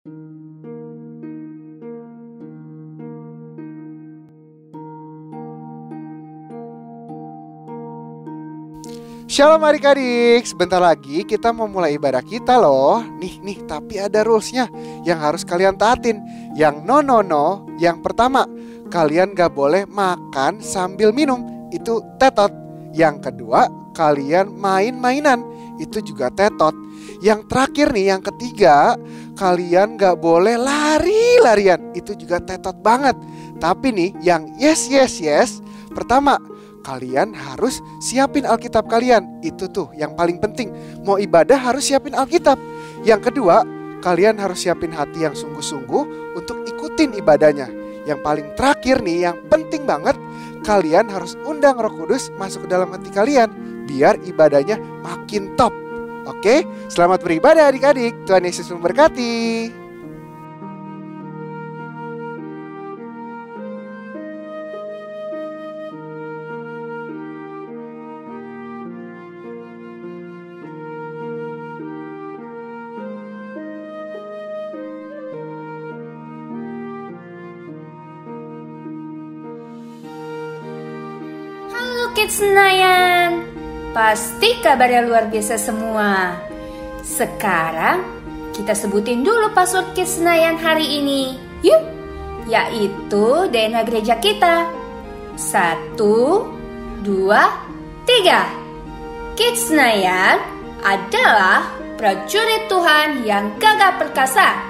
Shalom adik-adik, sebentar lagi kita mau mulai ibadah kita loh. Nih, tapi ada rulesnya yang harus kalian taatin. Yang no. Yang pertama, kalian gak boleh makan sambil minum, itu tetot. Yang kedua, kalian main-mainan, itu juga tetot. Yang terakhir nih, yang ketiga, kalian gak boleh lari-larian, itu juga tetot banget. Tapi nih, yang yes. Pertama, kalian harus siapin Alkitab kalian. Itu tuh yang paling penting. Mau ibadah harus siapin Alkitab. Yang kedua, kalian harus siapin hati yang sungguh-sungguh untuk ikutin ibadahnya. Yang paling terakhir nih, yang penting banget, kalian harus undang Roh Kudus masuk ke dalam hati kalian biar ibadahnya makin top. Oke, selamat beribadah adik-adik. Tuhan Yesus memberkati. Kids Senayan, pasti kabarnya luar biasa semua. Sekarang kita sebutin dulu password Kids Senayan hari ini. Yuk, yaitu DNA gereja kita. 1, 2, 3. Kids Senayan adalah prajurit Tuhan yang gagah perkasa,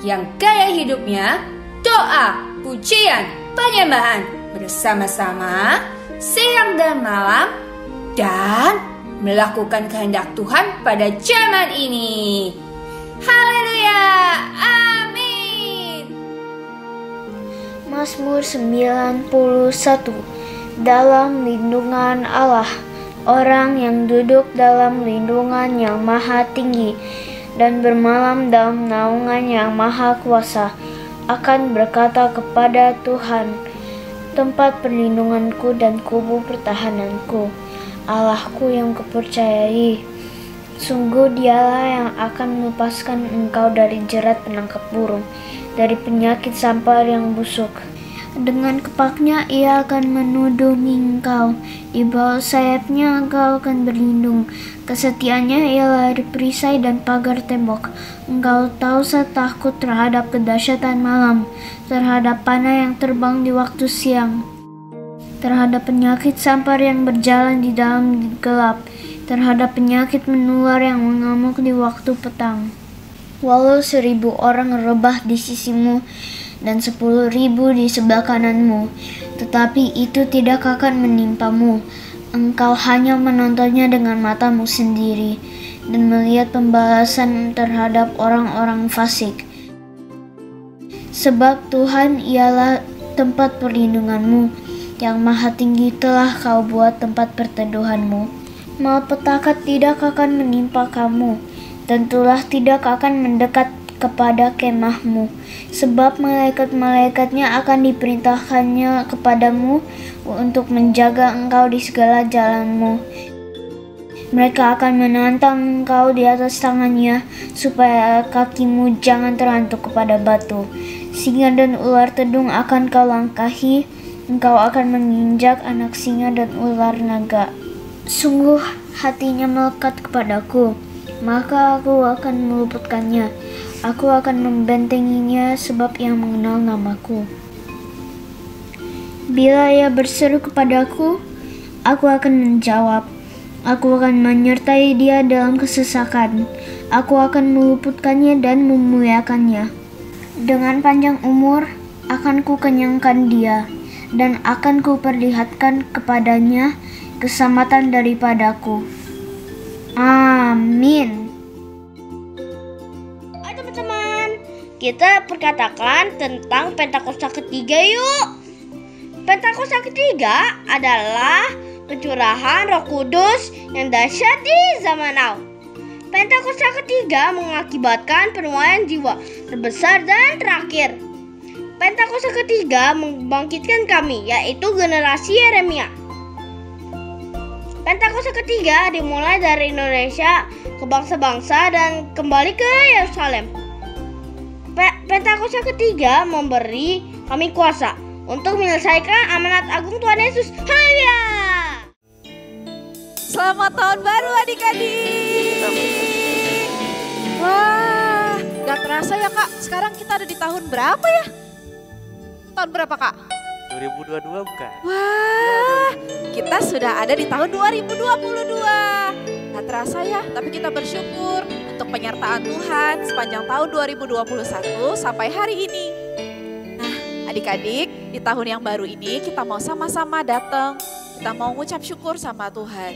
yang gaya hidupnya doa, pujian, penyembahan bersama-sama siang dan malam, dan melakukan kehendak Tuhan pada zaman ini. Haleluya, amin. Mazmur 91. Dalam lindungan Allah, orang yang duduk dalam lindungan yang maha tinggi dan bermalam dalam naungan yang maha kuasa akan berkata kepada Tuhan, tempat perlindunganku dan kubu pertahananku, Allahku yang kupercayai. Sungguh dialah yang akan melepaskan engkau dari jerat penangkap burung, dari penyakit sampar yang busuk. Dengan kepaknya ia akan menudungi engkau, di bawah sayapnya engkau akan berlindung. Kesetiaannya ialah perisai dan pagar tembok. Engkau tahu takut terhadap kedahsyatan malam, terhadap panah yang terbang di waktu siang, terhadap penyakit sampar yang berjalan di dalam gelap, terhadap penyakit menular yang mengamuk di waktu petang. Walau 1000 orang rebah di sisimu dan 10.000 di sebelah kananmu, tetapi itu tidak akan menimpamu. Engkau hanya menontonnya dengan matamu sendiri dan melihat pembalasan terhadap orang-orang fasik. Sebab Tuhan ialah tempat perlindunganmu, yang maha tinggi telah kau buat tempat perteduhanmu. Malapetaka tidak akan menimpa kamu, dan tulah tidak akan mendekat kepada kemahmu, sebab malaikat-malaikatnya akan diperintahkannya kepadamu untuk menjaga engkau di segala jalanmu. Mereka akan menantang engkau di atas tangannya, supaya kakimu jangan terhantuk kepada batu. Singa dan ular tedung akan kau langkahi, engkau akan menginjak anak singa dan ular naga. Sungguh hatinya melekat kepadaku, maka aku akan meluputkannya. Aku akan membentenginya sebab ia mengenal namaku. Bila ia berseru kepadaku, aku akan menjawab. Aku akan menyertai dia dalam kesesakan. Aku akan meluputkannya dan memuliakannya. Dengan panjang umur akan kukenyangkan dia, dan akan kuperlihatkan kepadanya keselamatan daripadaku. Amin. Hai teman-teman, kita perkatakan tentang Pentakosta ketiga yuk. Pentakosta ketiga adalah pencurahan Roh Kudus yang dahsyat di zaman now. Pentakosta ketiga mengakibatkan penuaian jiwa terbesar dan terakhir. Pentakosta ketiga membangkitkan kami, yaitu generasi Yeremia. Pentakosta ketiga dimulai dari Indonesia ke bangsa-bangsa dan kembali ke Yerusalem. Pentakosta ketiga memberi kami kuasa untuk menyelesaikan amanat agung Tuhan Yesus. Haleluya! Selamat tahun baru adik-adik. Wah, gak terasa ya Kak, sekarang kita ada di tahun berapa ya? Tahun berapa Kak? 2022 bukan? Wah, kita sudah ada di tahun 2022. Gak terasa ya, tapi kita bersyukur untuk penyertaan Tuhan sepanjang tahun 2021 sampai hari ini. Nah, adik-adik, di tahun yang baru ini kita mau sama-sama datang, kita mau ngucap syukur sama Tuhan.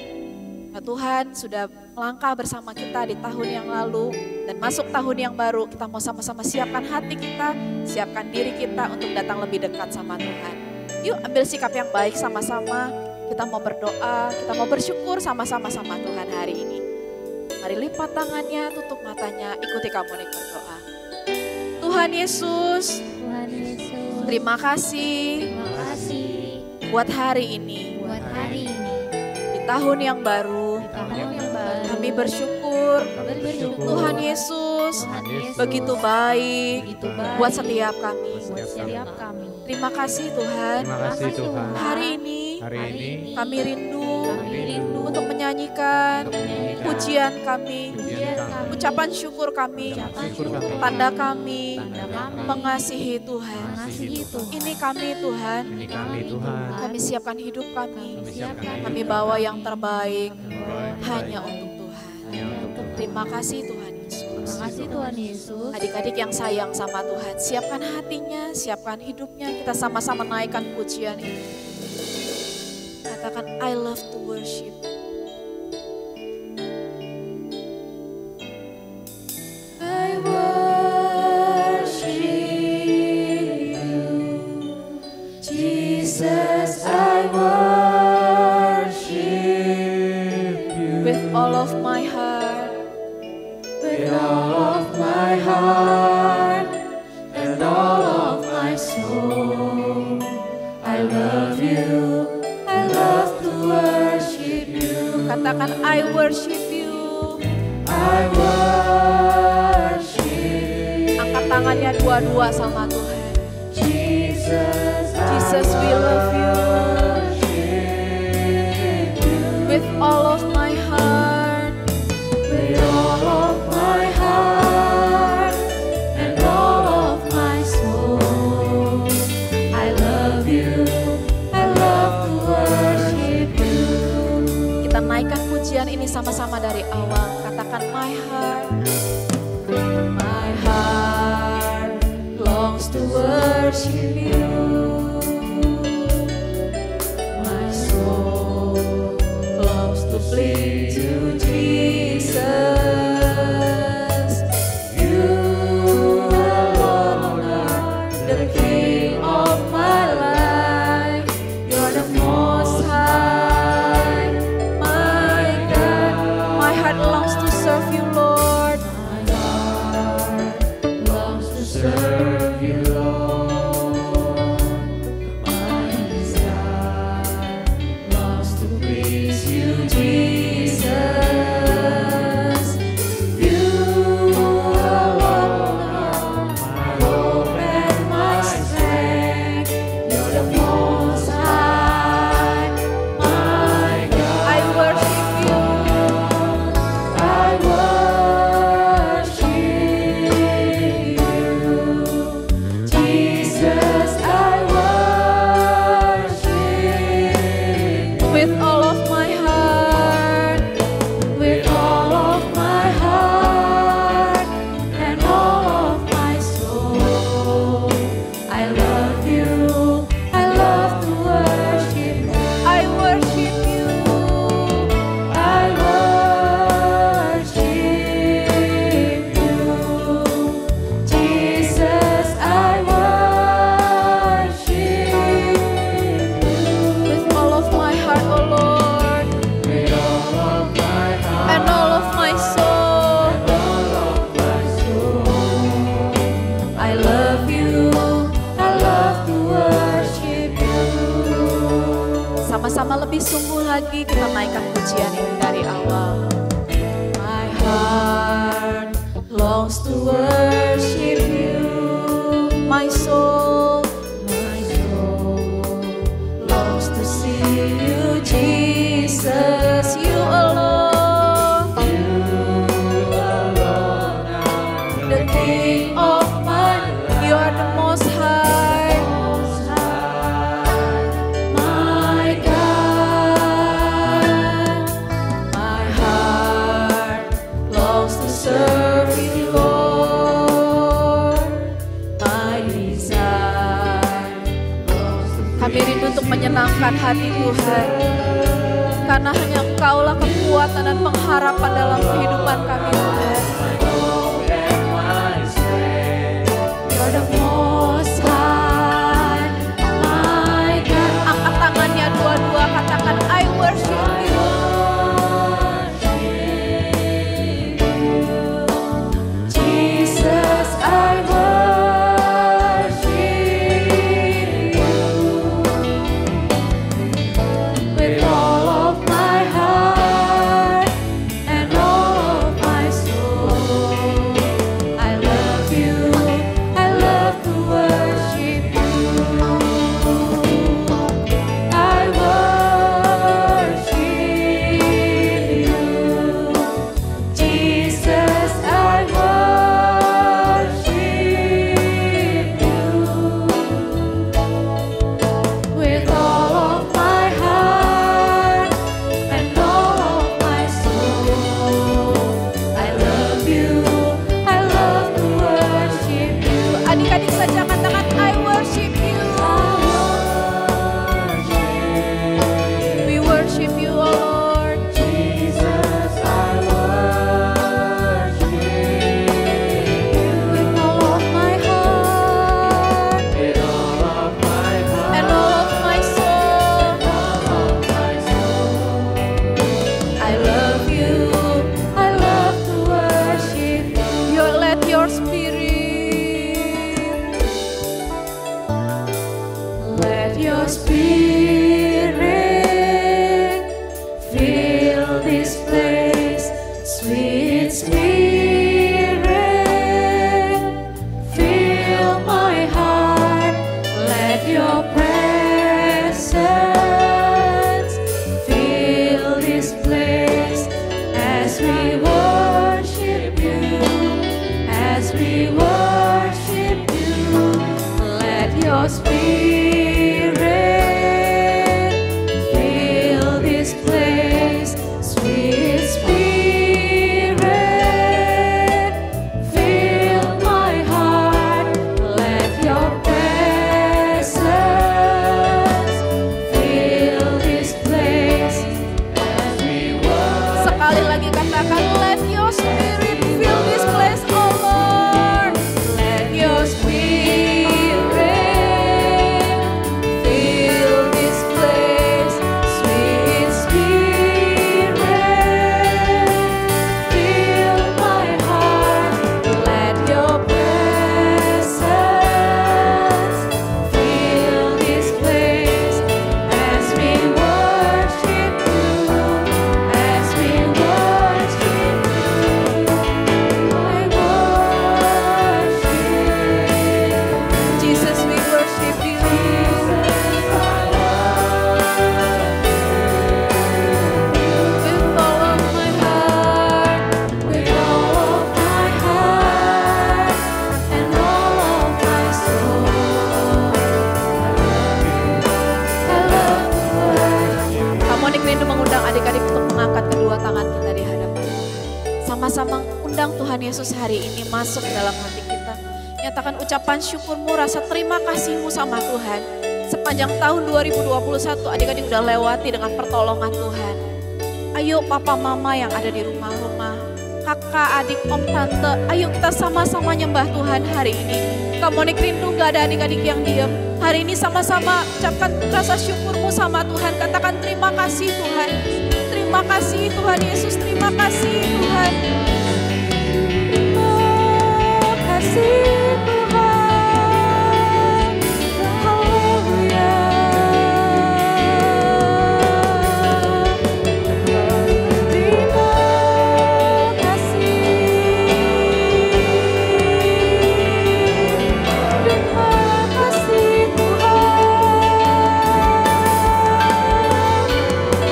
Nah, Tuhan sudah melangkah bersama kita di tahun yang lalu dan masuk tahun yang baru, kita mau sama-sama siapkan hati kita, siapkan diri kita untuk datang lebih dekat sama Tuhan. Yuk ambil sikap yang baik sama-sama, kita mau berdoa, kita mau bersyukur sama-sama sama Tuhan hari ini. Mari lipat tangannya, tutup matanya, ikuti Kamonik berdoa. Tuhan Yesus, terima kasih buat hari ini. Di tahun yang baru, kami bersyukur, Tuhan Yesus begitu baik buat setiap kami. Terima kasih Tuhan. Hari ini kami rindu untuk menyanyikan pujian kami, ucapan syukur kami, tanda kami mengasihi Tuhan. Ini kami Tuhan, kami siapkan hidup kami, kami bawa yang terbaik hanya untuk Tuhan. Terima kasih Tuhan Yesus. Adik-adik yang sayang sama Tuhan, siapkan hatinya, siapkan hidupnya, kita sama-sama naikkan pujian ini. Katakan, I love to worship. I worship you, Jesus, I worship you. With all of my heart, with all of my heart, and all of my soul, I love you. I love to worship you. Katakan, I worship you. I worship. Angkat tangannya dua-dua sama Tuhan. Jesus, we love you. With all of my heart, with all of my heart, and all of my soul, I love you. Kita naikkan pujian ini sama-sama dari awal. Katakan, my heart longs to worship you. My soul longs to please you, Jesus. You alone are the King of my life. You're the most high, my God. My heart longs to serve you, Lord. My heart longs to serve you, Lord. My desire longs to please you, Jesus. You alone are my hope and my strength. You're the most high, my God. I worship you. I worship you, Jesus. I worship with all of my heart, with all of my heart, and all of my soul. I love you. I love to worship you. I worship you. I worship you, Jesus. I worship you with all of my heart, oh Lord, with all of my heart, and all of my soul, and all of my soul. I love you. I love to worship you. Sama-sama lebih sungguh lagi kita naikkan pujian ini dari awal. My heart longs to worship you. the King of my, you are the Most High, my God. My heart longs to serve you, Lord. My desire longs to, kami rindu untuk menyenangkan hati Tuhan, karena hanya Engkaulah kekuatan dan pengharapan dalam kehidupan kami Tuhan. You're the Most High, my God. Angkat tangannya dua-dua, katakan I worship you. Jesus, I worship you with all of my heart and all of my soul. I love you, I love to worship you. I worship you, Jesus, I worship you with all of my heart and all of my soul. I love you, I love to worship you. Adik-adik saja katakan I worship you. We worship you, O Lord. Jesus, I worship you with all of my heart and all of my soul. I love you, I love to worship you. Let your spirit, let your spirit fill this place, sweet spirit, fill my heart. Let your presence fill this place as we worship you, as we worship you. Let your spirit fill this place, sweet spirit, fill my heart. Let your presence fill this place as we worship. Sekali lagi katakan let your spirit fill this place, oh Lord. Let your spirit fill this place, sweet spirit, fill my heart. Let your presence fill this place as we worship you, as we worship you. I worship Jesus, we worship you. With all of my heart, with all of my heart and all of my soul. I love to worship. Harmonik rindu mengundang adik-adik untuk mengangkat kedua tangan kita di hadapan Tuhan. Sama-sama undang Tuhan Yesus hari ini masuk dalam hati kita. Nyatakan ucapan syukurmu, rasa terima kasihmu sama Tuhan. Sepanjang tahun 2021 adik-adik udah lewati dengan pertolongan Tuhan. Ayo papa mama yang ada di rumah-rumah, kakak, adik, om, tante, ayo kita sama-sama nyembah Tuhan hari ini. Harmonik rindu gak ada adik-adik yang diem. Hari ini sama-sama ucapkan rasa syukurmu sama Tuhan. Katakan terima kasih Tuhan. Terima kasih Tuhan Yesus, terima kasih Tuhan. Terima kasih Tuhan. Haleluya. Terima kasih. Terima kasih Tuhan.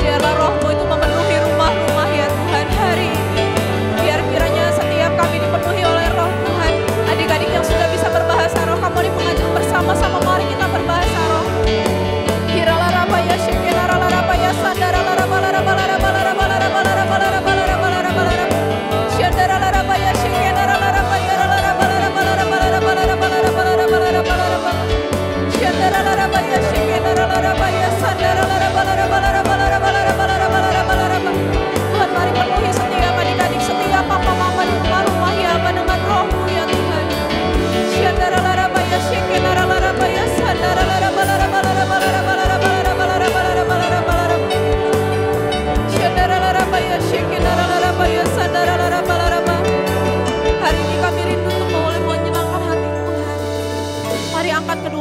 Biarlah rohmu itu memenuhi rumah-rumah ya Tuhan hari ini. Biar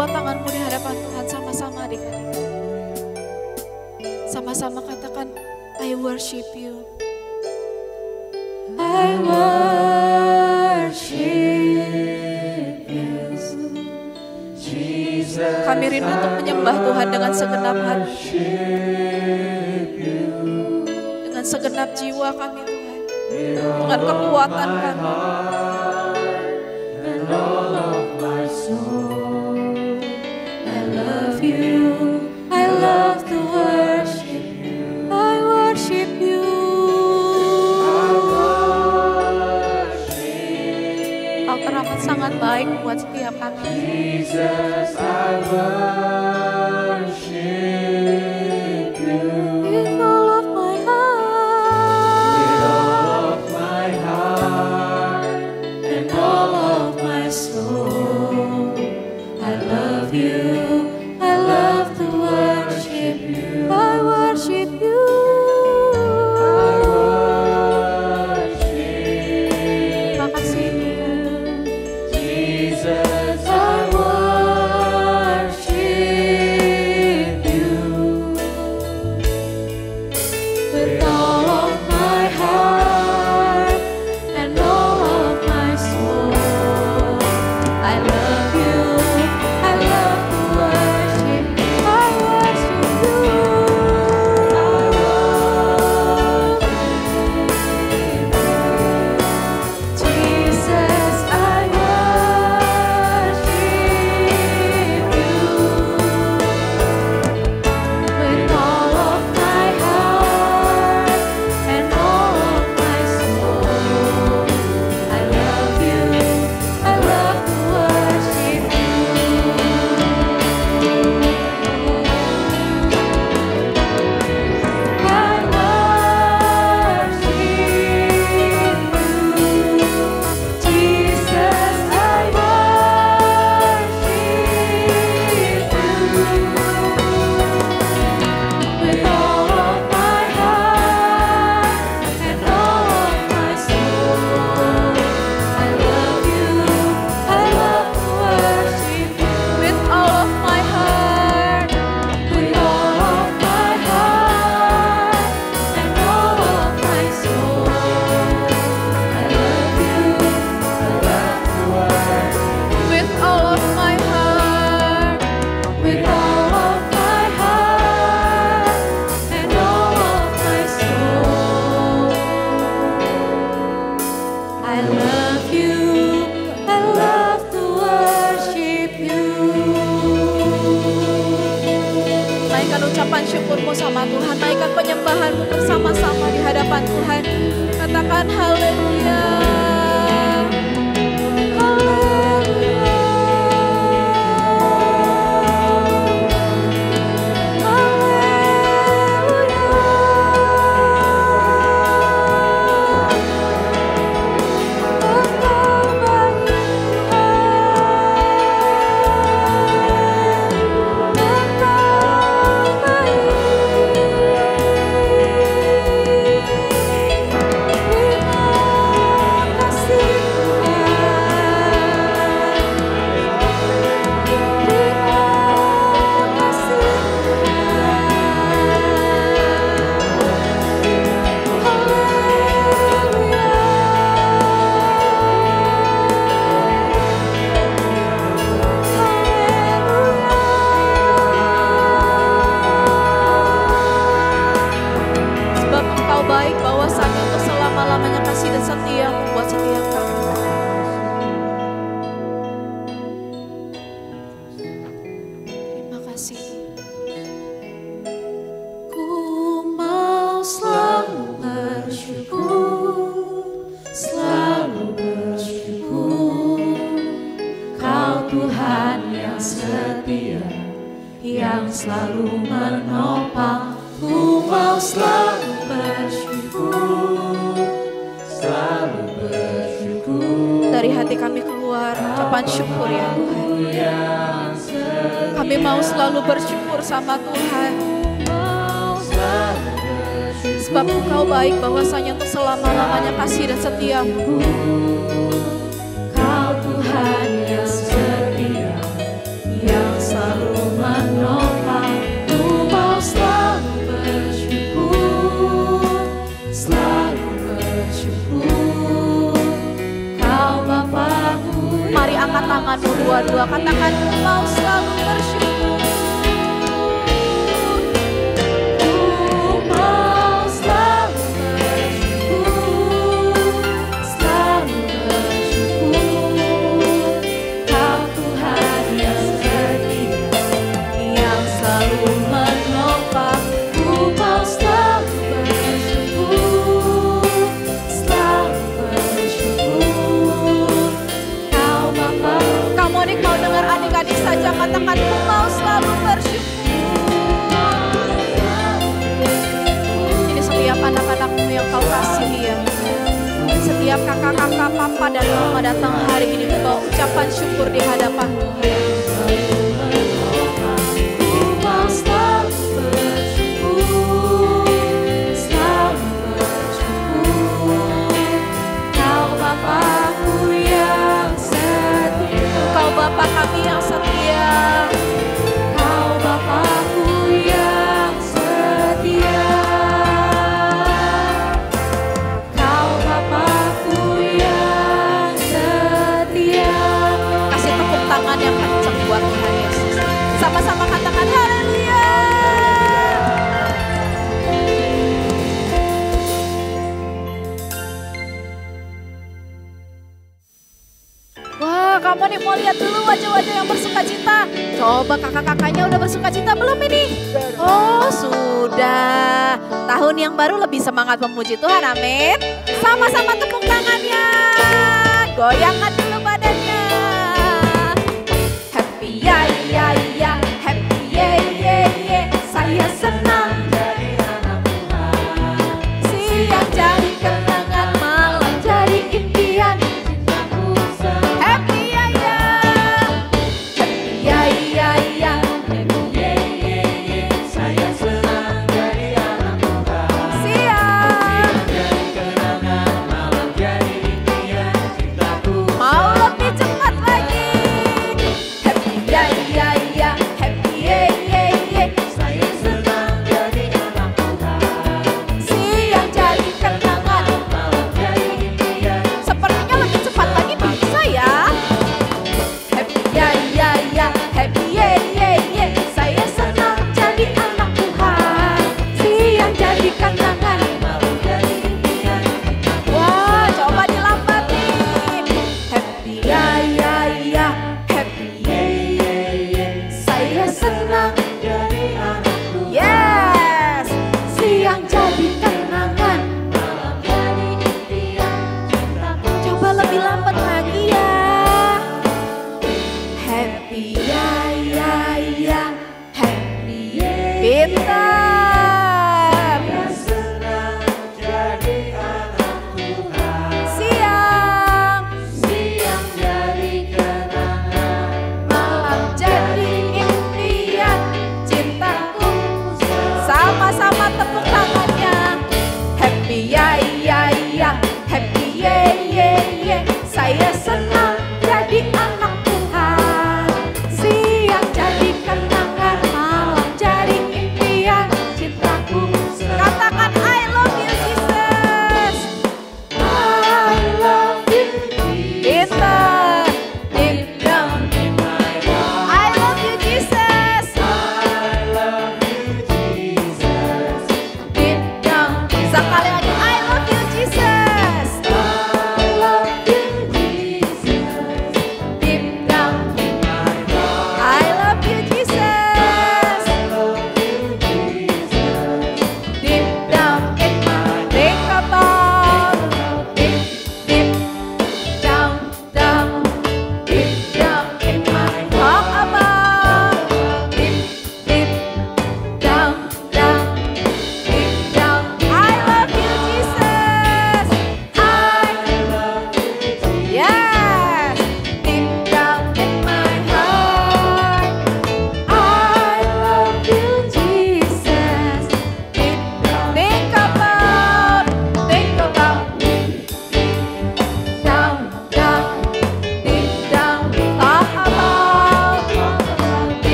kedua tanganmu di hadapan Tuhan sama-sama adik-adik. Sama-sama katakan, I worship you. I worship you. Kami rindu untuk menyembah Tuhan dengan segenap hati. Dengan segenap jiwa kami Tuhan. Dengan kekuatan kami. I love you. I love to worship you. I worship you. Kau teramat sangat baik buat setiap kami. Jesus, I worship you. With all of my heart. With all of my heart. And all of my soul. I love you. I love to worship you. I worship you. I worship. Terima kasih Tuhan. Jesus, I worship you. With all of my heart and all of my soul. I love you. I love to worship you. I worship you. Jesus, I worship you. With all of my heart and all of my soul. I love you. I love to worship you. I worship you. Jesus, I worship you. With all of my heart and all of my soul. I love you. I love to worship you. With all of my heart. With all of my heart and all of my soul. I love you. I love to worship you. With all of my heart. With all of my heart and all of my soul. I love you. I love to worship you. Naikkan ucapan syukurmu sama Tuhan. Naikkan penyembahanmu bersama-sama di hadapan Tuhan. Katakan haleluya. Sebab Engkau baik bahwasanya untuk selama-lamanya kasih dan setia membuat setiap kami. Terima kasih. Ku mau selalu bersyukur, selalu bersyukur. Kau Tuhan yang setia, yang selalu menopang. Ku mau selalu bersyukur, selalu bersyukur. Dari hati kami keluar ucapan syukur ya Tuhan. Kami mau selalu bersyukur sama Tuhan. Sebab Engkau baik bahwasanya untuk selama-lamanya kasih dan setia-Mu. Kau Tuhan yang setia, yang angkat tanganmu dua-dua, katakan mau selalu bersyukur. Mau selalu bersyukur, selalu bersyukur. Kau Tuhan yang setia, yang selalu menopang. Ku mau selalu bersyukur, selalu bersyukur. Kau Bapa, kamu mau dengar adik-adik saja katakan ku mau selalu bersyukur. Ini setiap anak-anakmu yang kau kasihi ya. Setiap kakak-kakak, papa dan mama datang hari ini membawa ucapan syukur di hadapanmu ya. Ku mau selalu bersyukur, selalu bersyukur. Kau Bapakku yang setia, Kau Bapa kami yang setia, Kau Bapakku yang setia, Kau Bapakku yang setia. Kasih tepuk tangan yang kencang buat Tuhan Yesus. Sama-sama katakan haleluya. Wah, kamu nih mau lihat dulu wajah-wajah yang bersuka cita. Coba kakak-kakaknya udah bersuka cita belum ini? Oh, sudah. Tahun yang baru lebih semangat memuji Tuhan, amin. Sama-sama tepuk tangannya. Goyangkan dulu badannya. Happy ya ya ya, happy ye ye ye. Saya senang jadi anak Tuhan. Siang jadi kenangan, malam jadi impian. Happy ya ya, happy ya ya ya, happy ye ye ye. Saya senang jadi anak Tuhan. Siang jadi kenangan, malam jadi impian cintaku. Mau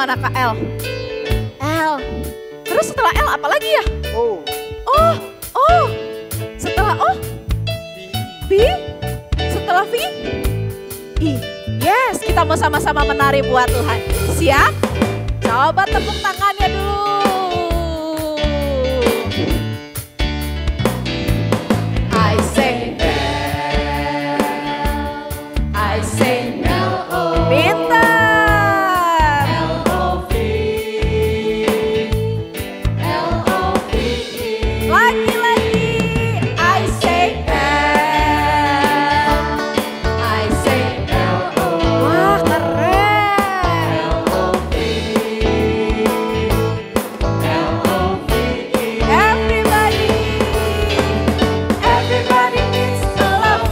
manakah L? L. Terus setelah L apa lagi ya? Oh. O. Setelah O? B. Setelah V? I. Yes, kita mau sama-sama menari buat Tuhan. Siap? Coba tepuk tangannya dulu. I say L-O. Pintar. L-O-V-E. Lagi. I say L-O. Wah, keren. Everybody needs a love.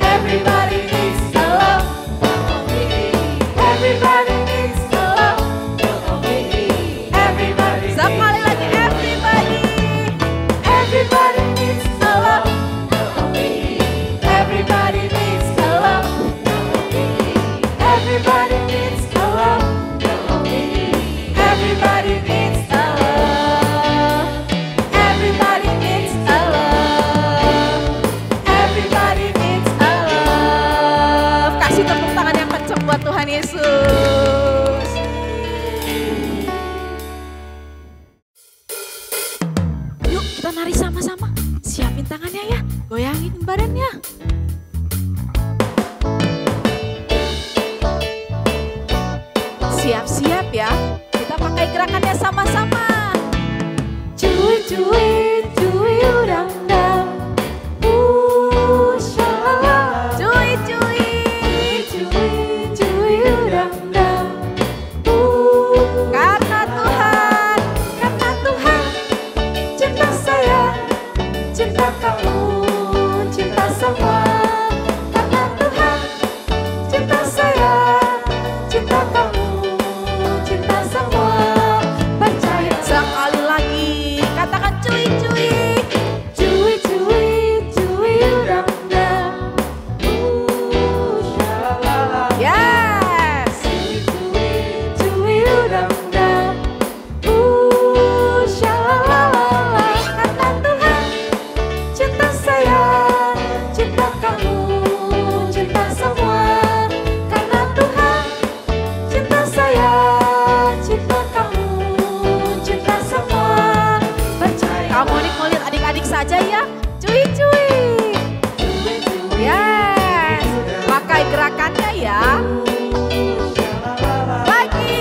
Everybody needs a love. Everybody needs a love. Sekali lagi, everybody. Everybody needs a love. Everybody needs a love. Everybody needs a love. Everybody needs a love. Everybody needs a love. Everybody needs a love. Kasih tepuk tangan yang kencang buat Tuhan Yesus. Yuk kita nari sama-sama. Siapin tangannya ya, goyangin badannya. Siap-siap ya, kita pakai gerakannya sama-sama. Cuy udang dang. Shalala. Cuy udang dang. Karena Tuhan, cinta saya, cinta kamu, cinta semua. Karena Tuhan, cinta saya, cinta kamu, cinta semua. Percaya. Sekali lagi, katakan cuy udang dang. Yes. Cuy udang dang. Shalala. Karena Tuhan, cinta saya, cinta kamu, cinta semua. Karena Tuhan, cinta saya, cinta kamu, cinta semua. Percaya. Kamu ngulik adik-adik saja ya. Cuy. Yes. Pakai gerakannya ya. Lagi.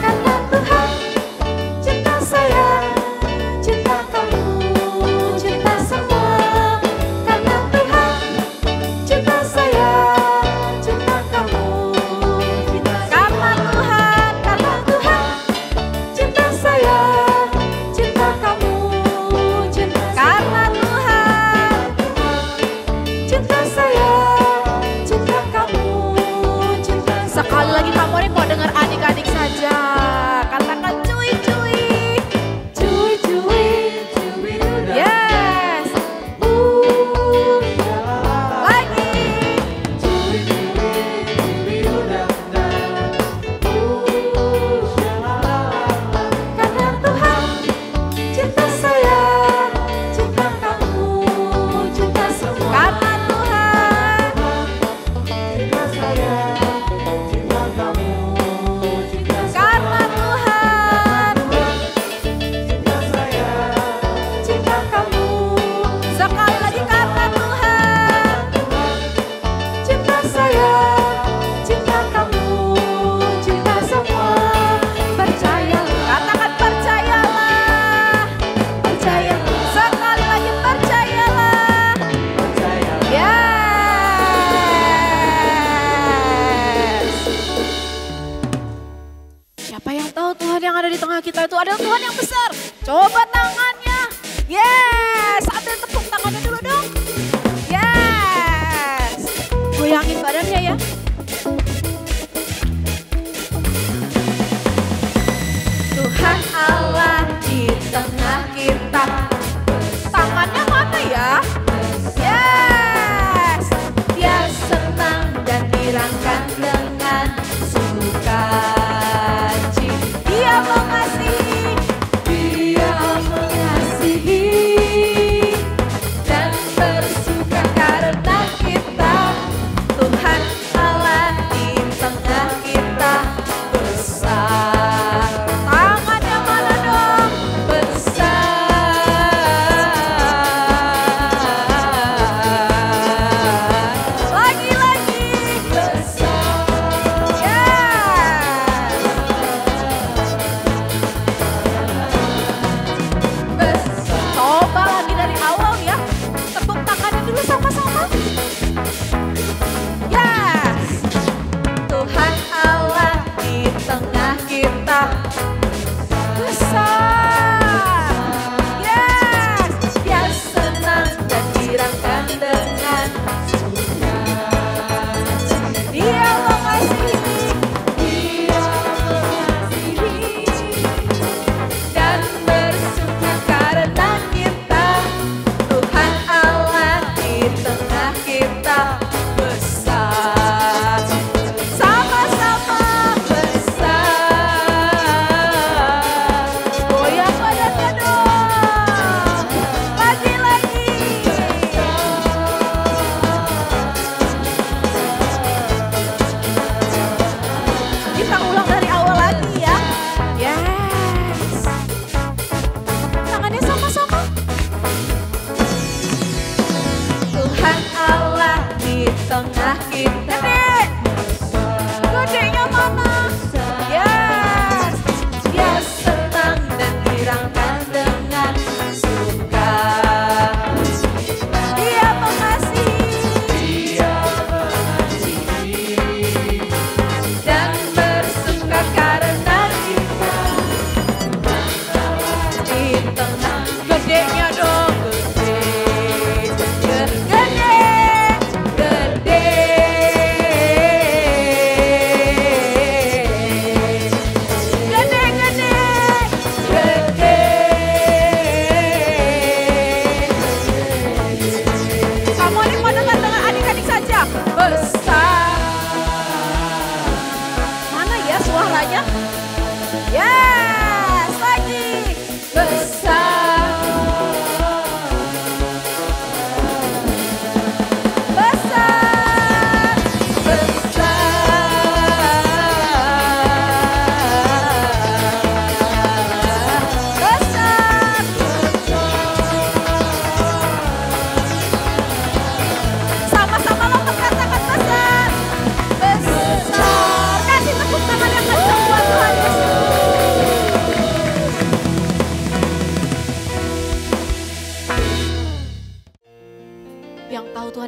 Karena Tuhan, cinta saya, cinta kamu, cinta semua. Karena Tuhan, cinta saya, cinta kamu, cinta semua. Karena Tuhan, cinta saya, cinta kamu, cinta semua. Karena Tuhan, cinta saya, cinta kamu, cinta semua. Sekali lagi Kak Mori mau dengar adik-adik saja. Katakan cuy. Yes. Lagi. Karena Tuhan, cinta saya, cinta kamu, cinta semua. Karena Tuhan, cinta saya, cinta kamu, cinta semua. Karena Tuhan, cinta saya, cinta kamu. Sekali lagi, karena Tuhan, cinta saya, cinta kamu, cinta semua. Percayalah, katakan percayalah. Percaya. Sekali lagi percayalah. Yes. Siapa yang tahu Tuhan yang ada di tengah kita itu adalah Tuhan yang besar? Coba tangannya. Yes. Sambil tepuk tangannya dulu dong. Yes. Goyangin badannya ya. Tuhan Allah di tengah kita. Tangannya mana ya? Ya.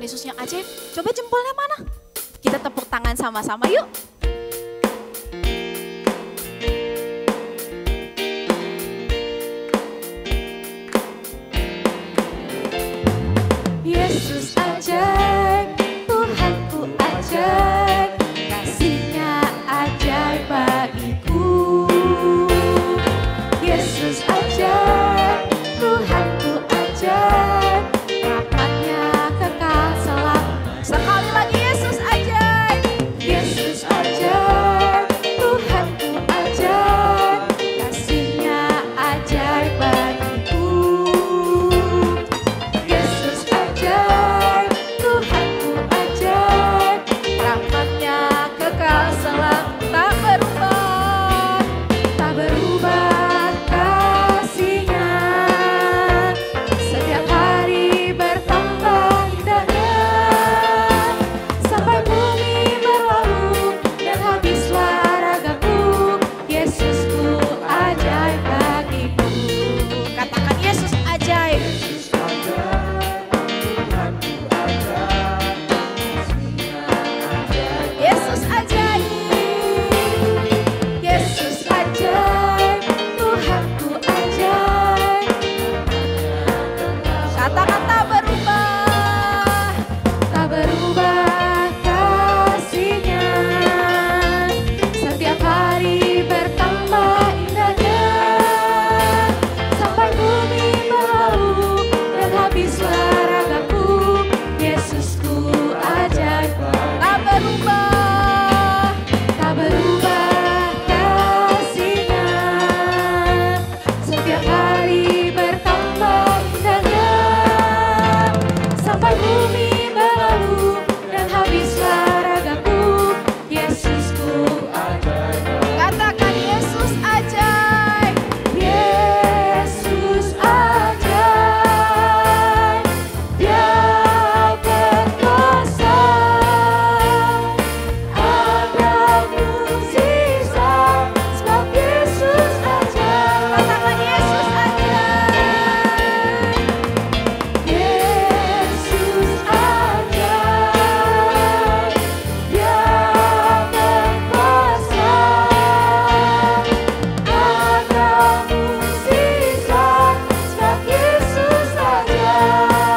Yesus yang ajaib? Coba jempolnya mana? Kita tepuk tangan sama-sama yuk. Yesus ajaib, Tuhanku ajaib, kasih-Nya ajaib bagiku. Yesus ajaib, Tuhanku ajaib, rahmat-Nya kekal selamanya. Sekali lagi Yesus ajaib, Yesus ajaib, Tuhanku ajaib, kasih-Nya ajaib bagiku. Yesus ajaib, Tuhanku ajaib, rahmat-Nya kekal selamanya. Tak berubah, tak berubah kasih-Nya. Setiap hari bertambah indahnya, sampai bumi berlalu dan habislah ragaku. Yesusku ajaib bagiku. Katakan Yesus ajaib. Yesus ajaib, Yesus ajaib, Tuhanku ajaib. Katakan tak berubah, tak berubah kasih-Nya. Setiap hari bertambah indahnya, sampai bumi berlalu dan habislah ragaku. Yesusku ajaib. Tak berubah, tak berubah kasih-Nya. Setiap hari bertambah indahnya, sampai bumi berlalu dan habislah ragaku. Yesusku ajaib. Katakan Yesus ajaib. Yesus ajaib. Dia berkuasa. Ada mukjizat sebab Yesus ajaib. Katakan Yesus ajaib. Yesus ajaib. Dia berkuasa. Ada mukjizat sebab Yesus ajaib.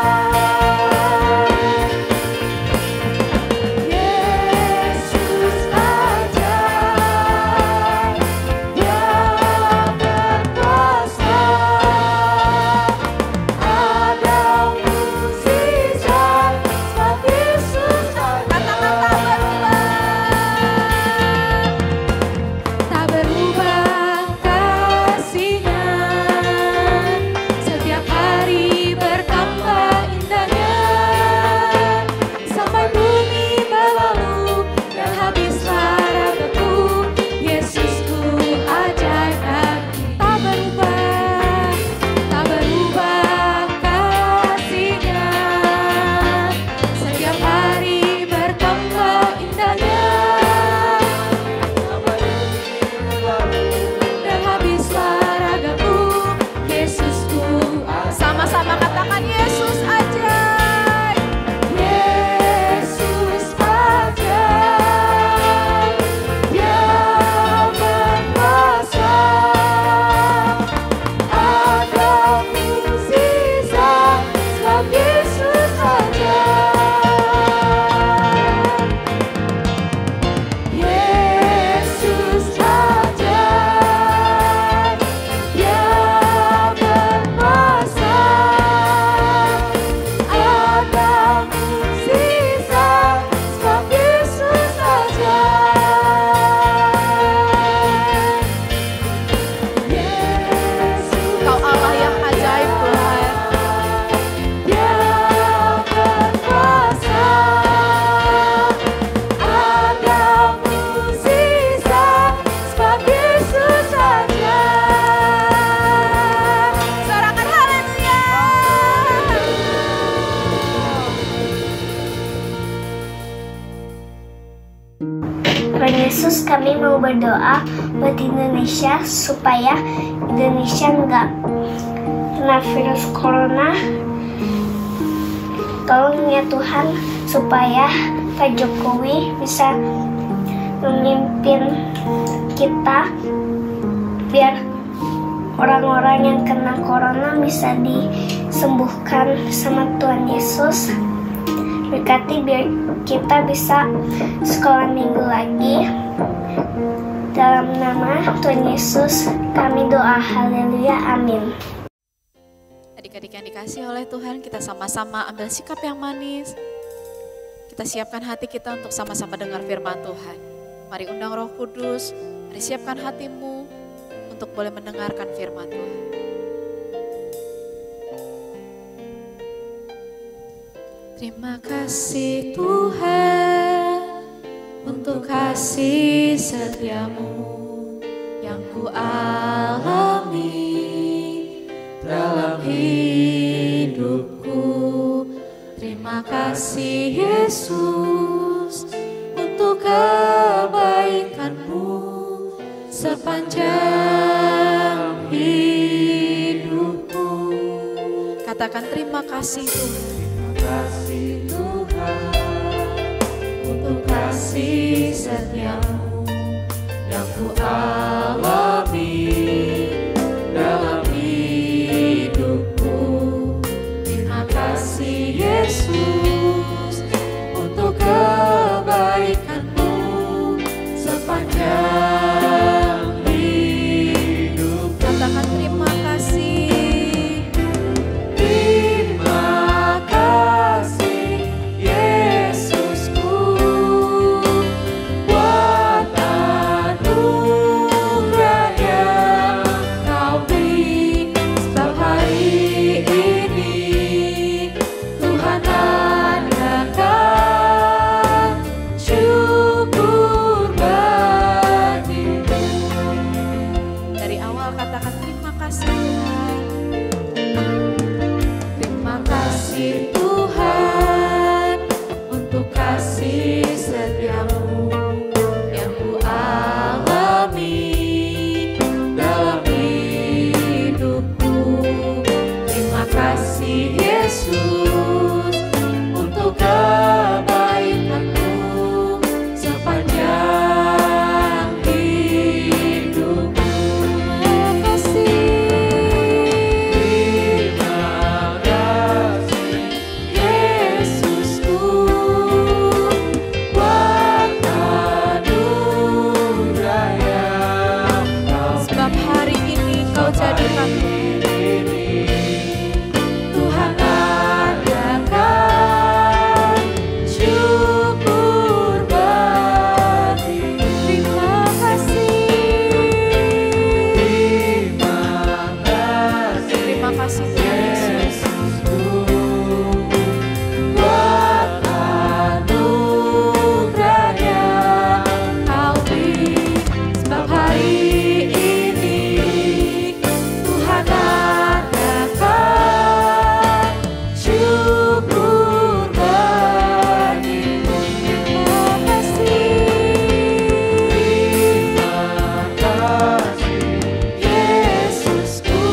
Yesus ajaib. Dia berkuasa. Ada mukjizat sebab Yesus ajaib. Katakan tak berubah kasih-Nya. Setiap hari bertambah indahnya, sampai bumi berlalu dan habislah ragaku. Yesusku ajaib. Tak berubah, tak berubah kasih-Nya. Setiap hari bertambah indahnya, dan habislah ragaku. Yesusku. Sama-sama katakan Yesus ajaib. Yesus ajaib. Dia berkuasa. Ada mukjizat sebab Yesus ajaib. Yesus ajaib. Dia berkuasa. Ada mukjizat sebab Yesus ajaib. Yesus. Kau Allah yang ajaib Tuhan. Dia berkuasa. Ada mukjizat sebab Yesus ajaib. Sorakan haleluya. Tuhan Yesus, kami mau berdoa buat Indonesia supaya Indonesia nggak kena virus corona Tolong ya Tuhan, supaya Pak Jokowi bisa memimpin kita, biar orang-orang yang kena corona bisa disembuhkan sama Tuhan Yesus. Berkati biar kita bisa sekolah minggu lagi. Dalam nama Tuhan Yesus kami doa, haleluya, amin. Adik-adik yang dikasih oleh Tuhan, kita sama-sama ambil sikap yang manis. Kita siapkan hati kita untuk sama-sama dengar firman Tuhan. Mari undang Roh Kudus, mari siapkan hatimu untuk boleh mendengarkan firman Tuhan. Terima kasih Tuhan untuk kasih setiamu yang ku alami dalam hidupku. Terima kasih Yesus untuk kebaikan-Mu sepanjang hidupku. Katakan terima kasih Tuhan. Terima kasih Tuhan untuk kasih setiamu yang ku alami dalam hidupku. Terima kasih Yesus untuk kebaikan-Mu sepanjang hidup. Katakan terima kasih. Terima kasih Yesusku buat anugerah yang Kau beri. Sebab hari ini Tuhan adakan syukur bagimu. Dari awal katakan terima kasih Tuhan. Terima kasih Tuhan untuk kasih setiamu yang ku alami dalam hidupku. Terima kasih Yesus untuk kebaikan-Mu sepanjang hidupku. Terima kasih. Terima kasih Yesusku buat anugerah yang Kau. Sebab hari ini Kau jadikan Tuhan adakan syukur bagi. Terima kasih. Terima kasih Yesusku buat anugerah yang Kau beri. Sebab hari ini Tuhan adakan syukur bagimu. Terima kasih. Yesusku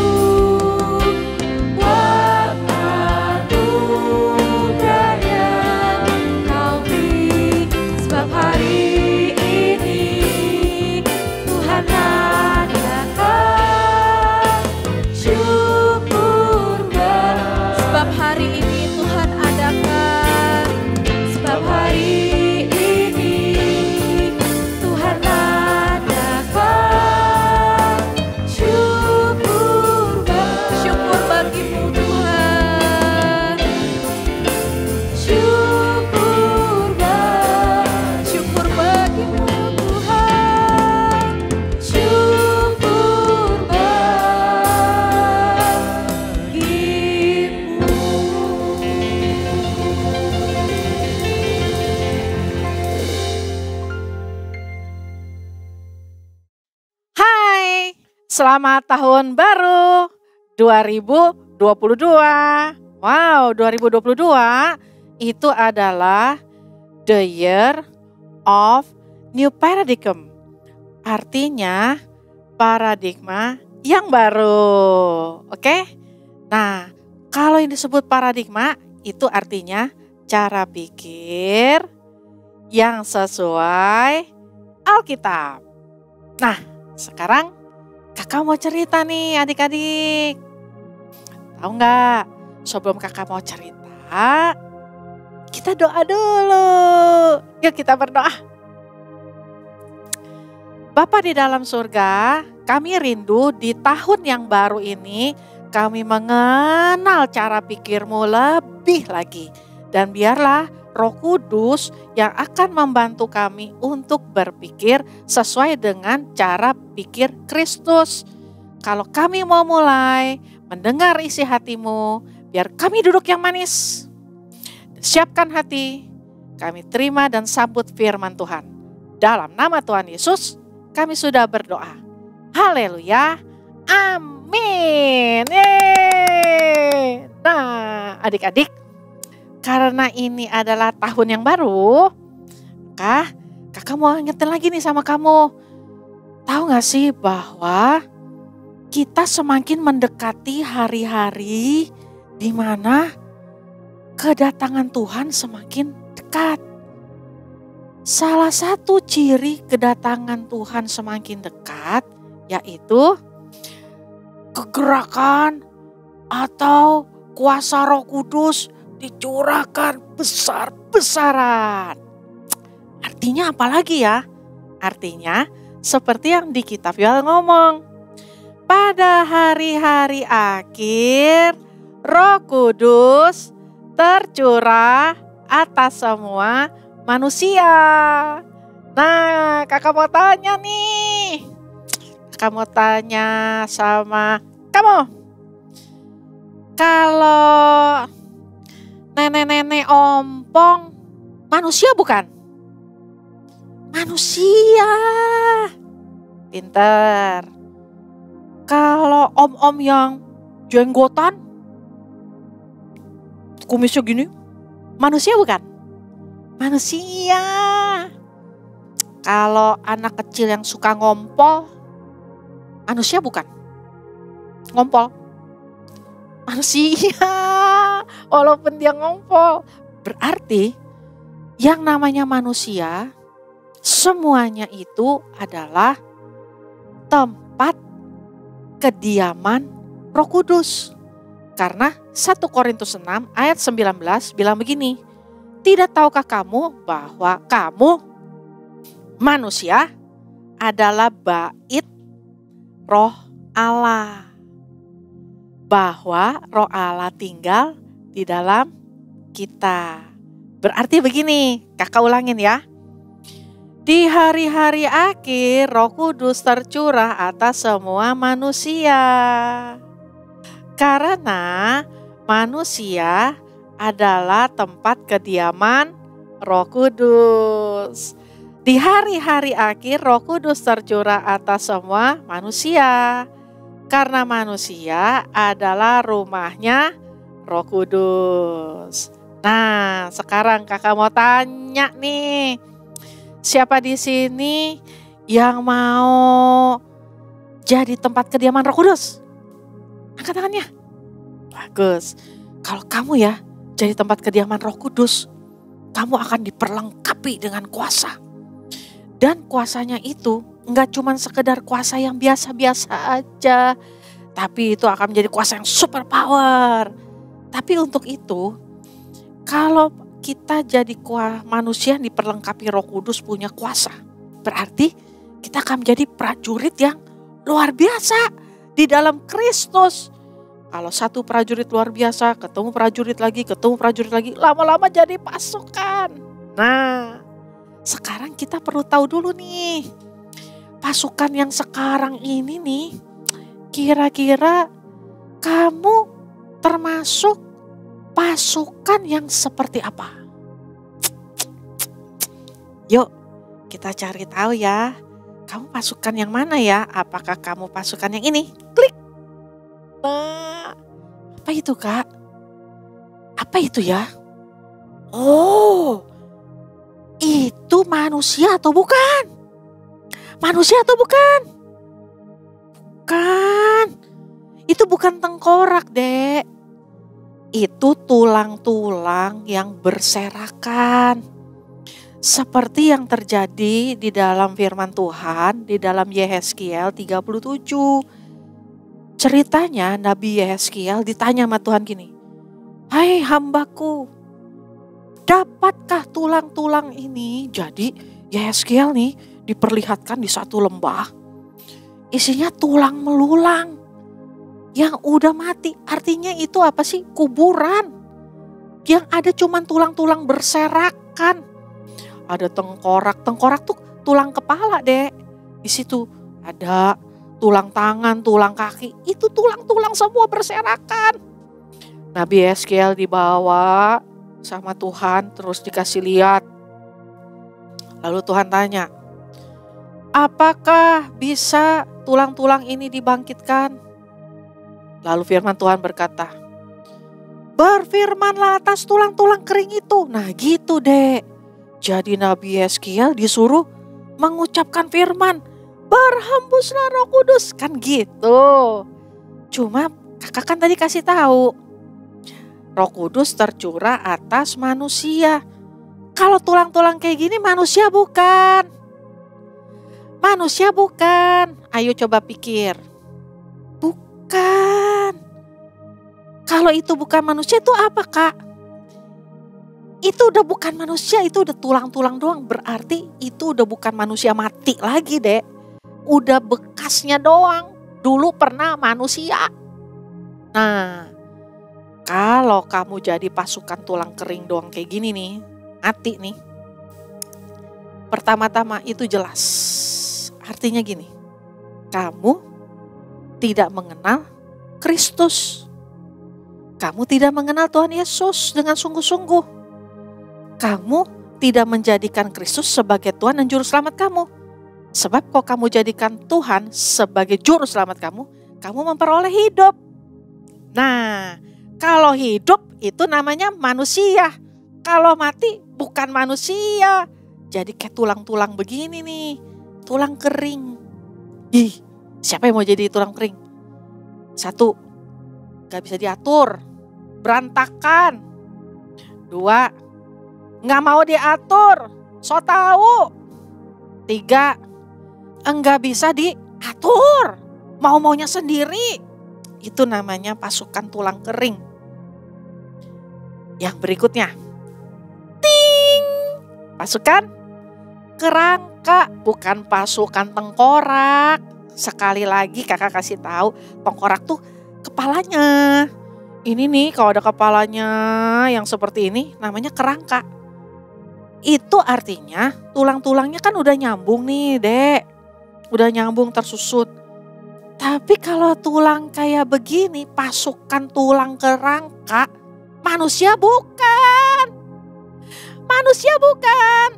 buat anugerah yang Kau beri. Sebab hari ini Tuhan adakan syukur bagimu. Sebab hari ini Tuhan adakan. Sebab hari ini Tuhan adakan syukur bagimu Tuhan. Syukur bagimu Tuhan. Syukur bagimu. Hai, selamat tahun baru 2022. Wow, 2022 itu adalah the year of new paradigm. Artinya paradigma yang baru. Oke? Nah, kalau yang disebut paradigma, itu artinya cara pikir yang sesuai Alkitab. Nah, sekarang kakak mau cerita nih adik-adik. Tahu nggak? Sebelum kakak mau cerita, kita doa dulu. Yuk kita berdoa. Bapa di dalam surga, kami rindu di tahun yang baru ini kami mengenal cara pikir-Mu lebih lagi. Dan biarlah Roh Kudus yang akan membantu kami untuk berpikir sesuai dengan cara pikir Kristus. Kalau kami mau mulai mendengar isi hati-Mu, biar kami duduk yang manis. Siapkan hati, kami terima dan sambut firman Tuhan. Dalam nama Tuhan Yesus, kami sudah berdoa. Haleluya, amin. Yeay. Nah, adik-adik, karena ini adalah tahun yang baru, kakak mau ingetin lagi nih sama kamu. Tahu gak sih bahwa kita semakin mendekati hari-hari di mana kedatangan Tuhan semakin dekat. Salah satu ciri kedatangan Tuhan semakin dekat yaitu kegerakan atau kuasa Roh Kudus dicurahkan besar-besaran. Artinya apa lagi ya? Artinya seperti yang di kitab Yoel ngomong. Pada hari-hari akhir Roh Kudus tercurah atas semua manusia. Nah, kakak mau tanya nih. Kakak mau tanya sama kamu. Kalau nenek-nenek ompong manusia bukan? Manusia. Pinter. Kalau om-om yang jenggotan, kumisnya gini, manusia bukan? Manusia. Kalau anak kecil yang suka ngompol, manusia bukan? Ngompol. Manusia. Walaupun dia ngompol. Berarti yang namanya manusia, semuanya itu adalah tempat kediaman Roh Kudus. Karena 1 Korintus 6 ayat 19 bilang begini. Tidak tahukah kamu bahwa kamu manusia adalah bait Roh Allah. Bahwa Roh Allah tinggal di dalam kita. Berarti begini, kakak ulangin ya. Di hari-hari akhir Roh Kudus tercurah atas semua manusia. Karena manusia adalah tempat kediaman Roh Kudus. Di hari-hari akhir Roh Kudus tercurah atas semua manusia. Karena manusia adalah rumahnya Roh Kudus. Nah, sekarang kakak mau tanya nih. Siapa di sini yang mau jadi tempat kediaman Roh Kudus? Angkat tangannya. Bagus. Kalau kamu ya jadi tempat kediaman Roh Kudus, kamu akan diperlengkapi dengan kuasa. Dan kuasanya itu enggak cuma sekedar kuasa yang biasa-biasa aja, tapi itu akan menjadi kuasa yang super power. Tapi untuk itu, kalau kita jadi manusia yang diperlengkapi Roh Kudus punya kuasa, berarti kita akan menjadi prajurit yang luar biasa di dalam Kristus. Kalau satu prajurit luar biasa, ketemu prajurit lagi, lama-lama jadi pasukan. Nah, sekarang kita perlu tahu dulu nih, pasukan yang sekarang ini nih, kira-kira kamu termasuk pasukan yang seperti apa? Yuk, kita cari tahu ya. Kamu pasukan yang mana ya? Apakah kamu pasukan yang ini? Klik. Nah, apa itu Kak? Apa itu ya? Oh, itu manusia atau bukan? Manusia atau bukan? Bukan. Itu bukan tengkorak, Dek. itu tulang-tulang yang berserakan. Seperti yang terjadi di dalam firman Tuhan di dalam Yehezkiel 37. Ceritanya Nabi Yehezkiel ditanya sama Tuhan gini, "Hai hambaku, dapatkah tulang-tulang ini?" Jadi Yehezkiel nih diperlihatkan di satu lembah, isinya tulang melulang yang udah mati. Artinya itu apa sih? Kuburan. Yang ada cuman tulang-tulang berserakan. Ada tengkorak tuh tulang kepala, Dek. Di situ ada tulang tangan, tulang kaki, itu tulang-tulang semua berserakan. Nabi Yehezkiel dibawa sama Tuhan terus dikasih lihat. Lalu Tuhan tanya, "Apakah bisa tulang-tulang ini dibangkitkan?" Lalu firman Tuhan berkata, "Berfirmanlah atas tulang-tulang kering itu." Nah gitu, Dek. Jadi Nabi Yehezkiel disuruh mengucapkan firman, "Berhembuslah Roh Kudus." Kan gitu. Cuma kakak kan tadi kasih tahu, Roh Kudus tercurah atas manusia. Kalau tulang-tulang kayak gini manusia bukan. Manusia bukan. Ayo coba pikir. Bukan. Kalau itu bukan manusia itu apa, Kak? Itu udah bukan manusia, itu udah tulang-tulang doang. Berarti itu udah bukan manusia mati lagi, Dek. Udah bekasnya doang. Dulu pernah manusia. Nah, kalau kamu jadi pasukan tulang kering doang kayak gini nih, mati nih. Pertama-tama itu jelas. Artinya gini, kamu tidak mengenal Kristus. Kamu tidak mengenal Tuhan Yesus dengan sungguh-sungguh. Kamu tidak menjadikan Kristus sebagai Tuhan dan Juru Selamat kamu. Sebab kalau kamu jadikan Tuhan sebagai Juru Selamat kamu memperoleh hidup. Nah, kalau hidup itu namanya manusia. Kalau mati bukan manusia. Jadi kayak tulang-tulang begini nih, tulang kering. Ih, siapa yang mau jadi tulang kering? Satu, gak bisa diatur, berantakan. Dua, nggak mau diatur, so tahu. Tiga, enggak bisa diatur, mau-maunya sendiri. Itu namanya pasukan tulang kering. Yang berikutnya, ting, pasukan kerangka, bukan pasukan tengkorak. Sekali lagi kakak kasih tahu, tengkorak tuh kepalanya. Ini nih kalau ada kepalanya yang seperti ini namanya kerangka. Itu artinya tulang-tulangnya kan udah nyambung nih, Dek. Udah nyambung tersusut. Tapi kalau tulang kayak begini, pasukan tulang kerangka, manusia bukan. Manusia bukan.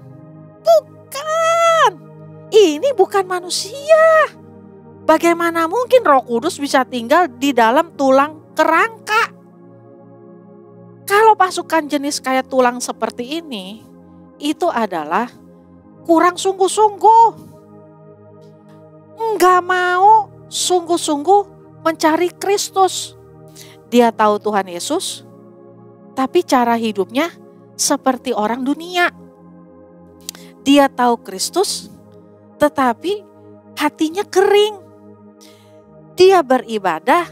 Bukan. Ini bukan manusia. Bagaimana mungkin Roh Kudus bisa tinggal di dalam tulang kerangka? Kalau pasukan jenis kayak tulang seperti ini, itu adalah kurang sungguh-sungguh. Enggak mau sungguh-sungguh mencari Kristus. Dia tahu Tuhan Yesus, tapi cara hidupnya seperti orang dunia. Dia tahu Kristus, tetapi hatinya kering. Dia beribadah,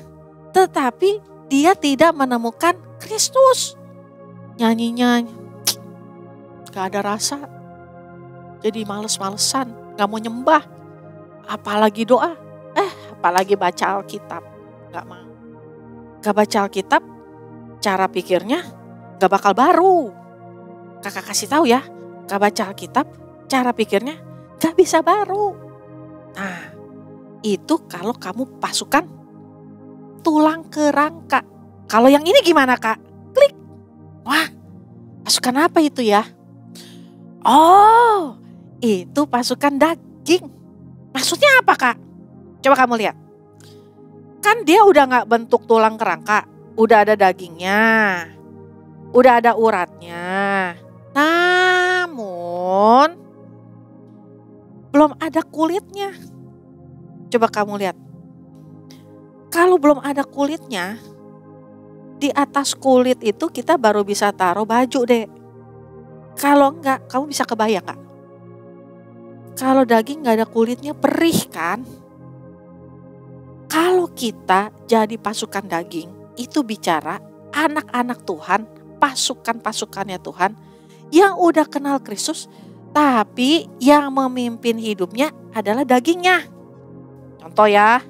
tetapi dia tidak menemukan Kristus. Nyanyinya gak ada rasa, jadi males-malesan, gak mau nyembah, apalagi doa, apalagi baca Alkitab, gak mau. Gak baca Alkitab, cara pikirnya gak bakal baru. Kakak kasih tahu ya, gak baca Alkitab, cara pikirnya gak bisa baru. Nah, itu kalau kamu pasukan tulang kerangka. Kalau yang ini gimana, Kak? Klik. Wah, pasukan apa itu ya? Oh, itu pasukan daging. Maksudnya apa, Kak? Coba kamu lihat. Kan dia udah gak bentuk tulang kerangka. Udah ada dagingnya. Udah ada uratnya. Namun belum ada kulitnya. Coba kamu lihat. Kalau belum ada kulitnya, di atas kulit itu kita baru bisa taruh baju, Dek. Kalau enggak, kamu bisa kebayang enggak? Kalau daging enggak ada kulitnya perih kan? Kalau kita jadi pasukan daging, itu bicara anak-anak Tuhan, pasukan-pasukannya Tuhan yang udah kenal Kristus, tapi yang memimpin hidupnya adalah dagingnya. Contoh ya.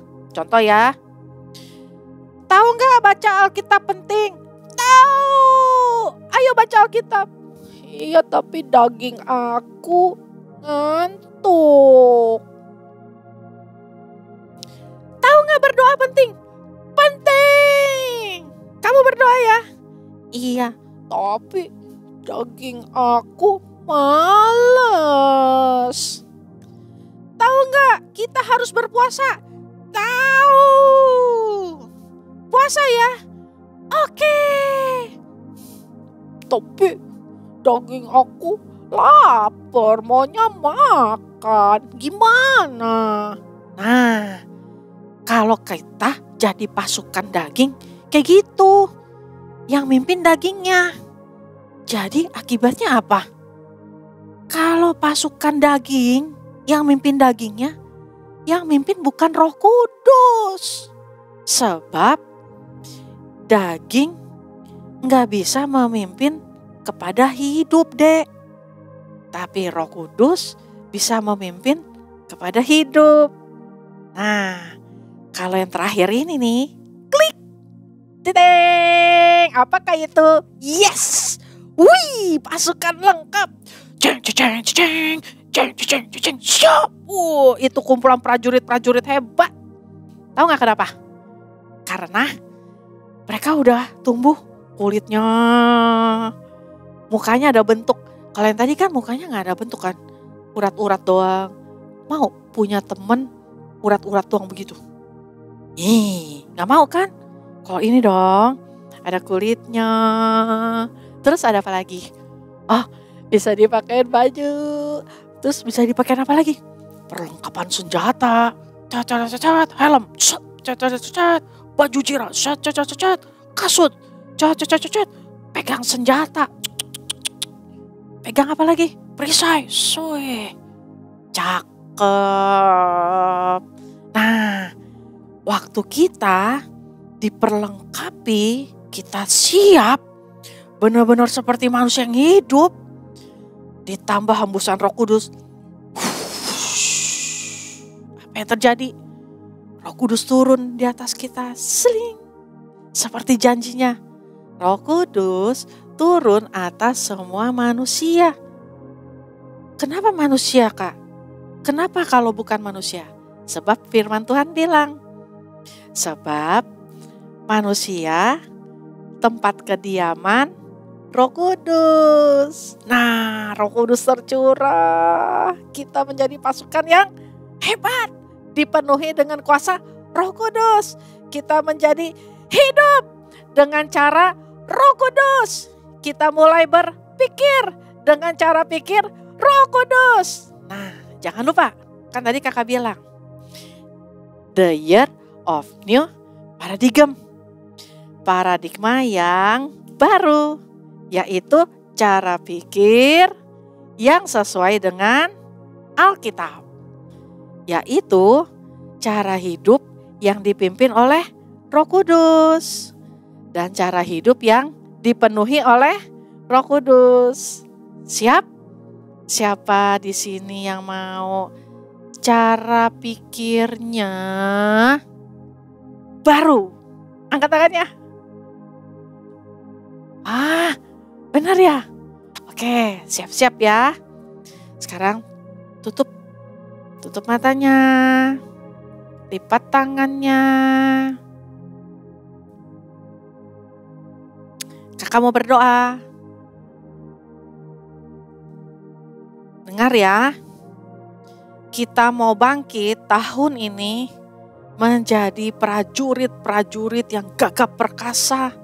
Tahu nggak baca Alkitab penting? Tahu. Ayo baca Alkitab. Iya, tapi daging aku ngantuk. Tahu nggak berdoa penting? Penting. Kamu berdoa ya? Iya, tapi daging aku males. Tahu nggak kita harus berpuasa? Tahu. Puasa ya? Oke. Tapi daging aku lapar, maunya makan. Gimana? Nah, kalau kita jadi pasukan daging kayak gitu, yang mimpin dagingnya. Jadi akibatnya apa? Kalau pasukan daging, yang mimpin dagingnya, yang mimpin bukan Roh Kudus. Sebab daging nggak bisa memimpin kepada hidup, Dek. Tapi Roh Kudus bisa memimpin kepada hidup. Nah, kalau yang terakhir ini nih, klik. Titing, apakah itu? Yes! Wih, pasukan lengkap. Ceng, ceng, ceng, ceng, ceng, ceng, siap. Itu kumpulan prajurit-prajurit hebat. Tahu nggak kenapa? Karena mereka udah tumbuh kulitnya, mukanya ada bentuk. Kalau yang tadi kan mukanya nggak ada bentuk kan, urat-urat doang. Mau punya temen urat-urat doang begitu? Nggak mau kan? Kalau ini dong, ada kulitnya. Terus ada apa lagi? Oh, bisa dipakai baju. Terus bisa dipakai apa lagi? Perlengkapan senjata. Cat, helm. Cat. Baju jira. Cat. Kasut. Cat. Pegang senjata. Pegang apa lagi? Perisai. Cakep. Nah, waktu kita diperlengkapi, kita siap, benar-benar seperti manusia yang hidup, ditambah hembusan Roh Kudus. Apa yang terjadi? Roh Kudus turun di atas kita, seling, seperti janjinya. Roh Kudus turun atas semua manusia. Kenapa manusia, Kak? Kenapa kalau bukan manusia? Sebab firman Tuhan bilang, sebab manusia tempat kediaman Roh Kudus. Nah, Roh Kudus tercurah. Kita menjadi pasukan yang hebat, dipenuhi dengan kuasa Roh Kudus. Kita menjadi hidup dengan cara Roh Kudus. Kita mulai berpikir dengan cara pikir Roh Kudus. Nah, jangan lupa, kan tadi kakak bilang, the year of new paradigm. Paradigma yang baru, yaitu cara pikir yang sesuai dengan Alkitab. Yaitu cara hidup yang dipimpin oleh Roh Kudus. Dan cara hidup yang dipenuhi oleh Roh Kudus. Siap? Siapa di sini yang mau cara pikirnya baru? Angkat tangannya. Benar ya? Oke, siap-siap ya. Sekarang tutup matanya. Lipat tangannya. Kakak mau berdoa. Dengar ya. Kita mau bangkit tahun ini menjadi prajurit-prajurit yang gagah perkasa.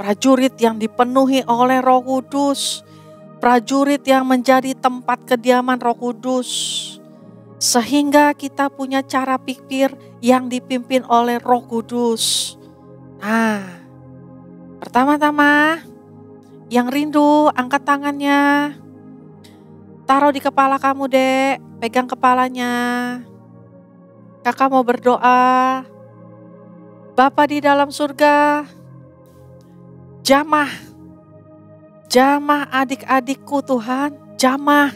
Prajurit yang dipenuhi oleh Roh Kudus. Prajurit yang menjadi tempat kediaman Roh Kudus. Sehingga kita punya cara pikir yang dipimpin oleh Roh Kudus. Nah, Pertama-tama, yang rindu angkat tangannya. Taruh di kepala kamu, Dek. Pegang kepalanya. Kakak mau berdoa. Bapa di dalam surga, jamah adik-adikku Tuhan, jamah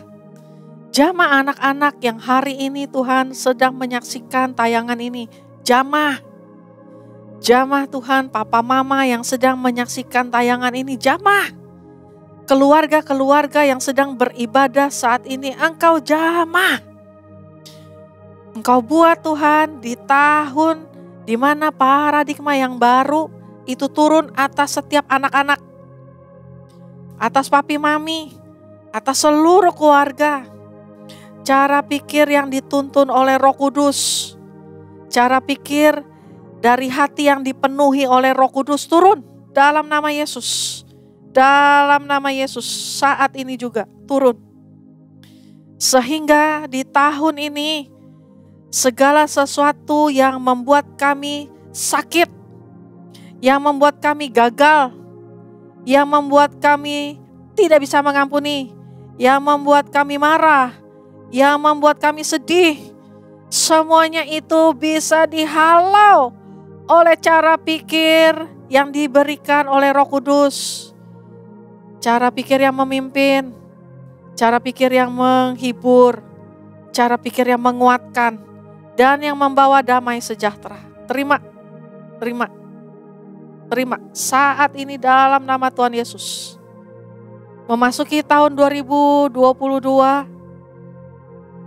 anak-anak yang hari ini Tuhan sedang menyaksikan tayangan ini, jamah Tuhan papa mama yang sedang menyaksikan tayangan ini, jamah keluarga-keluarga yang sedang beribadah saat ini, Engkau jamah. Engkau buat Tuhan di tahun di mana paradigma yang baru itu turun atas setiap anak-anak, atas papi mami, atas seluruh keluarga. Cara pikir yang dituntun oleh Roh Kudus, cara pikir dari hati yang dipenuhi oleh Roh Kudus turun dalam nama Yesus. Dalam nama Yesus saat ini juga turun. Sehingga di tahun ini segala sesuatu yang membuat kami sakit, yang membuat kami gagal, yang membuat kami tidak bisa mengampuni, yang membuat kami marah, yang membuat kami sedih, semuanya itu bisa dihalau oleh cara pikir yang diberikan oleh Roh Kudus. Cara pikir yang memimpin, cara pikir yang menghibur, cara pikir yang menguatkan, dan yang membawa damai sejahtera. Terima saat ini dalam nama Tuhan Yesus. Memasuki tahun 2022,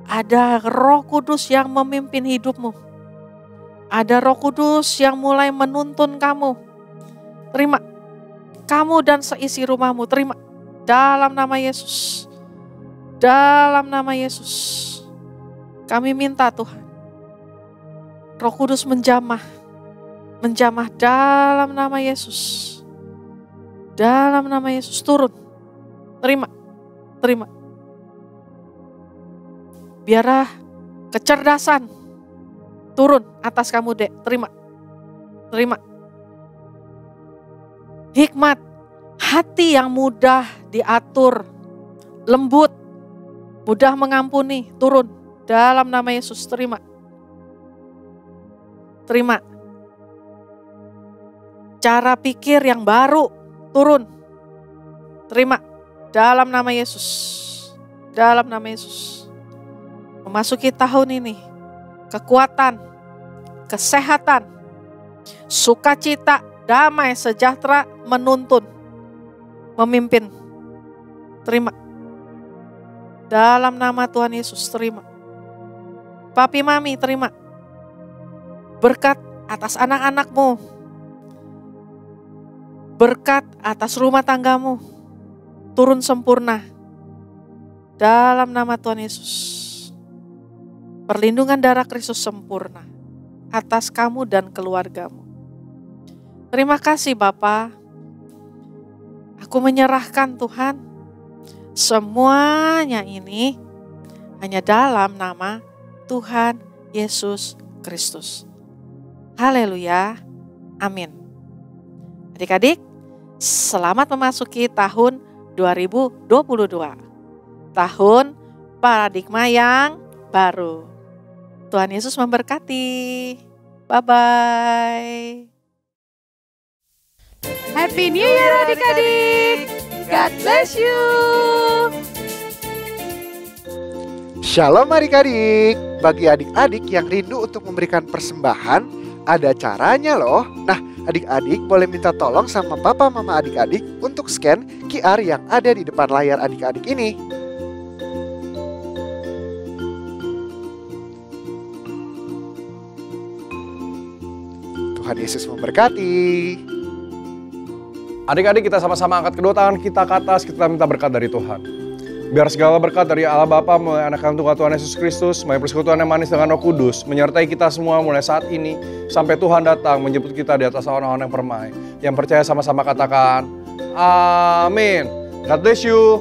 ada Roh Kudus yang memimpin hidupmu. Ada Roh Kudus yang mulai menuntun kamu. Terima. Kamu dan seisi rumahmu, terima. Dalam nama Yesus. Dalam nama Yesus. Kami minta Tuhan, Roh Kudus menjamah dalam nama Yesus. Dalam nama Yesus turun. Terima. Biarlah kecerdasan turun atas kamu, Dek. Terima. Hikmat, hati yang mudah diatur, lembut, mudah mengampuni, turun dalam nama Yesus. Terima. Cara pikir yang baru turun. Terima dalam nama Yesus. Dalam nama Yesus. Memasuki tahun ini, kekuatan, kesehatan, sukacita, damai, sejahtera menuntun, memimpin. Terima. Dalam nama Tuhan Yesus, terima. Papi mami, terima. Berkat atas anak-anakmu. Berkat atas rumah tanggamu. Turun sempurna. Dalam nama Tuhan Yesus. Perlindungan darah Kristus sempurna atas kamu dan keluargamu. Terima kasih Bapa. Aku menyerahkan Tuhan semuanya ini hanya dalam nama Tuhan Yesus Kristus. Haleluya. Amin. Adik-adik, selamat memasuki tahun 2022. Tahun paradigma yang baru. Tuhan Yesus memberkati. Bye-bye. Happy New Year adik-adik. God bless you. Shalom adik-adik. Bagi adik-adik yang rindu untuk memberikan persembahan, ada caranya loh. Nah, adik-adik boleh minta tolong sama papa mama adik-adik untuk scan QR yang ada di depan layar adik-adik ini. Tuhan Yesus memberkati. Adik-adik, kita sama-sama angkat kedua tangan kita ke atas, kita minta berkat dari Tuhan. Biar segala berkat dari Allah Bapa melalui anak kandung Tuhan Yesus Kristus, melalui persekutuan yang manis dengan Roh Kudus, menyertai kita semua mulai saat ini sampai Tuhan datang menjemput kita di atas awan-awan yang permai. Yang percaya sama-sama katakan, Amin. God bless you.